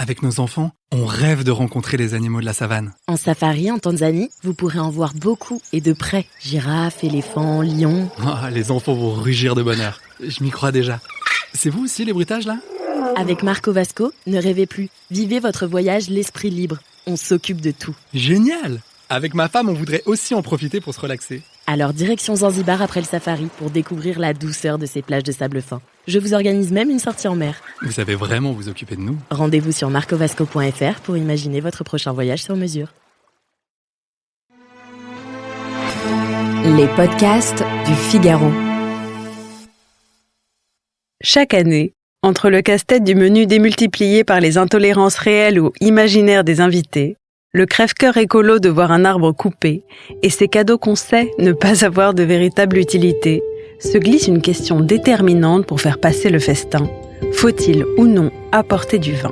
Avec nos enfants, on rêve de rencontrer les animaux de la savane. En safari en Tanzanie, vous pourrez en voir beaucoup et de près. Girafes, éléphants, lions. Oh, les enfants vont rugir de bonheur. Je m'y crois déjà. C'est vous aussi les bruitages là ? Avec Marco Vasco, ne rêvez plus. Vivez votre voyage l'esprit libre. On s'occupe de tout. Génial ! Avec ma femme, on voudrait aussi en profiter pour se relaxer. Alors direction Zanzibar après le safari pour découvrir la douceur de ces plages de sable fin. Je vous organise même une sortie en mer. Vous savez vraiment vous occuper de nous. Rendez-vous sur marcovasco.fr pour imaginer votre prochain voyage sur mesure. Les podcasts du Figaro. Chaque année, entre le casse-tête du menu démultiplié par les intolérances réelles ou imaginaires des invités, le crève-cœur écolo de voir un arbre coupé et ces cadeaux qu'on sait ne pas avoir de véritable utilité, se glisse une question déterminante pour faire passer le festin. Faut-il ou non apporter du vin ?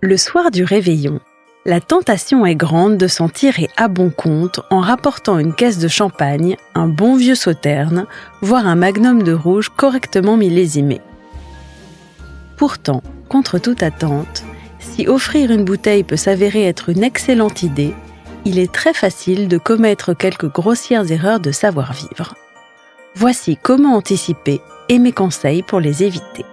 Le soir du réveillon, la tentation est grande de s'en tirer à bon compte en rapportant une caisse de champagne, un bon vieux sauterne, voire un magnum de rouge correctement millésimé. Pourtant, contre toute attente, si offrir une bouteille peut s'avérer être une excellente idée, il est très facile de commettre quelques grossières erreurs de savoir-vivre. Voici comment anticiper et mes conseils pour les éviter.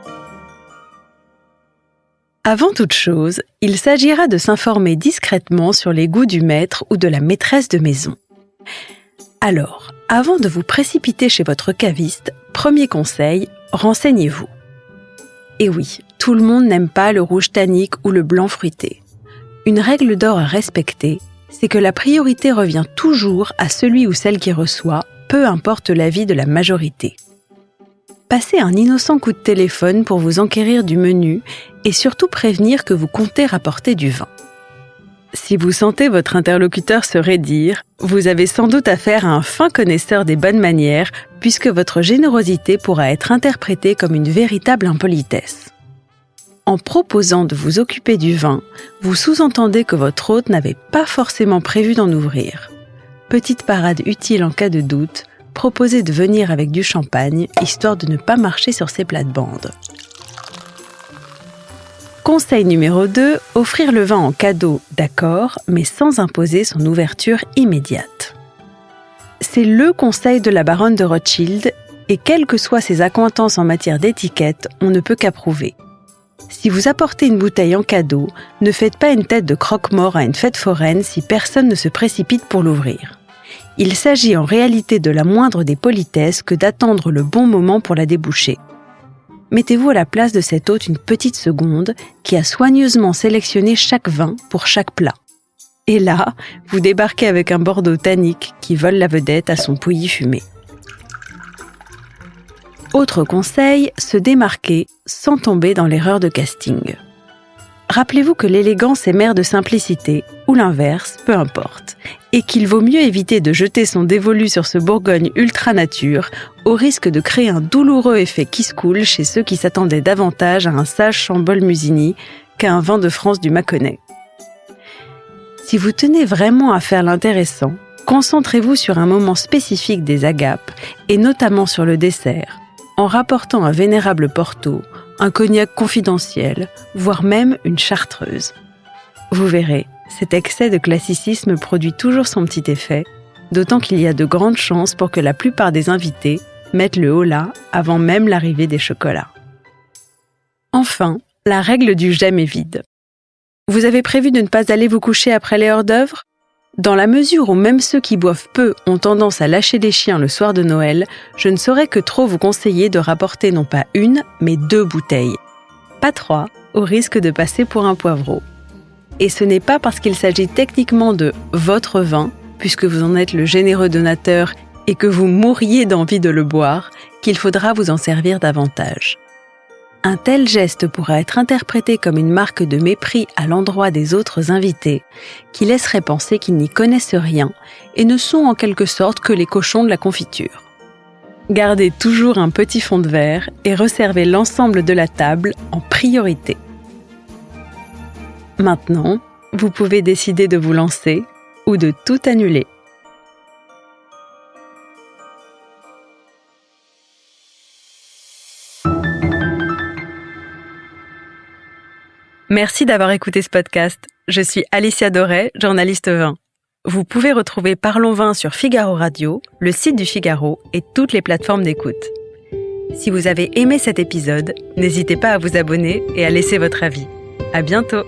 Avant toute chose, il s'agira de s'informer discrètement sur les goûts du maître ou de la maîtresse de maison. Alors, avant de vous précipiter chez votre caviste, premier conseil, renseignez-vous. Et oui, tout le monde n'aime pas le rouge tannique ou le blanc fruité. Une règle d'or à respecter, c'est que la priorité revient toujours à celui ou celle qui reçoit, peu importe l'avis de la majorité. Passez un innocent coup de téléphone pour vous enquérir du menu et surtout prévenir que vous comptez rapporter du vin. Si vous sentez votre interlocuteur se raidir, vous avez sans doute affaire à un fin connaisseur des bonnes manières puisque votre générosité pourra être interprétée comme une véritable impolitesse. En proposant de vous occuper du vin, vous sous-entendez que votre hôte n'avait pas forcément prévu d'en ouvrir. Petite parade utile en cas de doute, proposez de venir avec du champagne, histoire de ne pas marcher sur ses plates-bandes. Conseil numéro 2, offrir le vin en cadeau, d'accord, mais sans imposer son ouverture immédiate. C'est le conseil de la baronne de Rothschild, et quelles que soient ses accointances en matière d'étiquette, on ne peut qu'approuver. Si vous apportez une bouteille en cadeau, ne faites pas une tête de croque-mort à une fête foraine si personne ne se précipite pour l'ouvrir. Il s'agit en réalité de la moindre des politesses que d'attendre le bon moment pour la déboucher. Mettez-vous à la place de cet hôte une petite seconde qui a soigneusement sélectionné chaque vin pour chaque plat. Et là, vous débarquez avec un Bordeaux tannique qui vole la vedette à son pouilly fumé. Autre conseil, se démarquer sans tomber dans l'erreur de casting. Rappelez-vous que l'élégance est mère de simplicité, ou l'inverse, peu importe, et qu'il vaut mieux éviter de jeter son dévolu sur ce Bourgogne ultra-nature, au risque de créer un douloureux effet kiss-cool chez ceux qui s'attendaient davantage à un sage Chambol Musigny qu'à un vin de France du Mâconnais. Si vous tenez vraiment à faire l'intéressant, concentrez-vous sur un moment spécifique des agapes, et notamment sur le dessert, en rapportant un vénérable Porto, un cognac confidentiel, voire même une chartreuse. Vous verrez, cet excès de classicisme produit toujours son petit effet, d'autant qu'il y a de grandes chances pour que la plupart des invités mettent le holà avant même l'arrivée des chocolats. Enfin, la règle du jamais vide. Vous avez prévu de ne pas aller vous coucher après les hors-d'œuvre ? Dans la mesure où même ceux qui boivent peu ont tendance à lâcher les chiens le soir de Noël, je ne saurais que trop vous conseiller de rapporter non pas une, mais 2 bouteilles. Pas 3, au risque de passer pour un poivreau. Et ce n'est pas parce qu'il s'agit techniquement de votre vin, puisque vous en êtes le généreux donateur et que vous mourriez d'envie de le boire, qu'il faudra vous en servir davantage. Un tel geste pourra être interprété comme une marque de mépris à l'endroit des autres invités, qui laisserait penser qu'ils n'y connaissent rien et ne sont en quelque sorte que les cochons de la confiture. Gardez toujours un petit fond de verre et resservez l'ensemble de la table en priorité. Maintenant, vous pouvez décider de vous lancer ou de tout annuler. Merci d'avoir écouté ce podcast. Je suis Alicia Doré, journaliste vin. Vous pouvez retrouver Parlons Vin sur Figaro Radio, le site du Figaro et toutes les plateformes d'écoute. Si vous avez aimé cet épisode, n'hésitez pas à vous abonner et à laisser votre avis. À bientôt!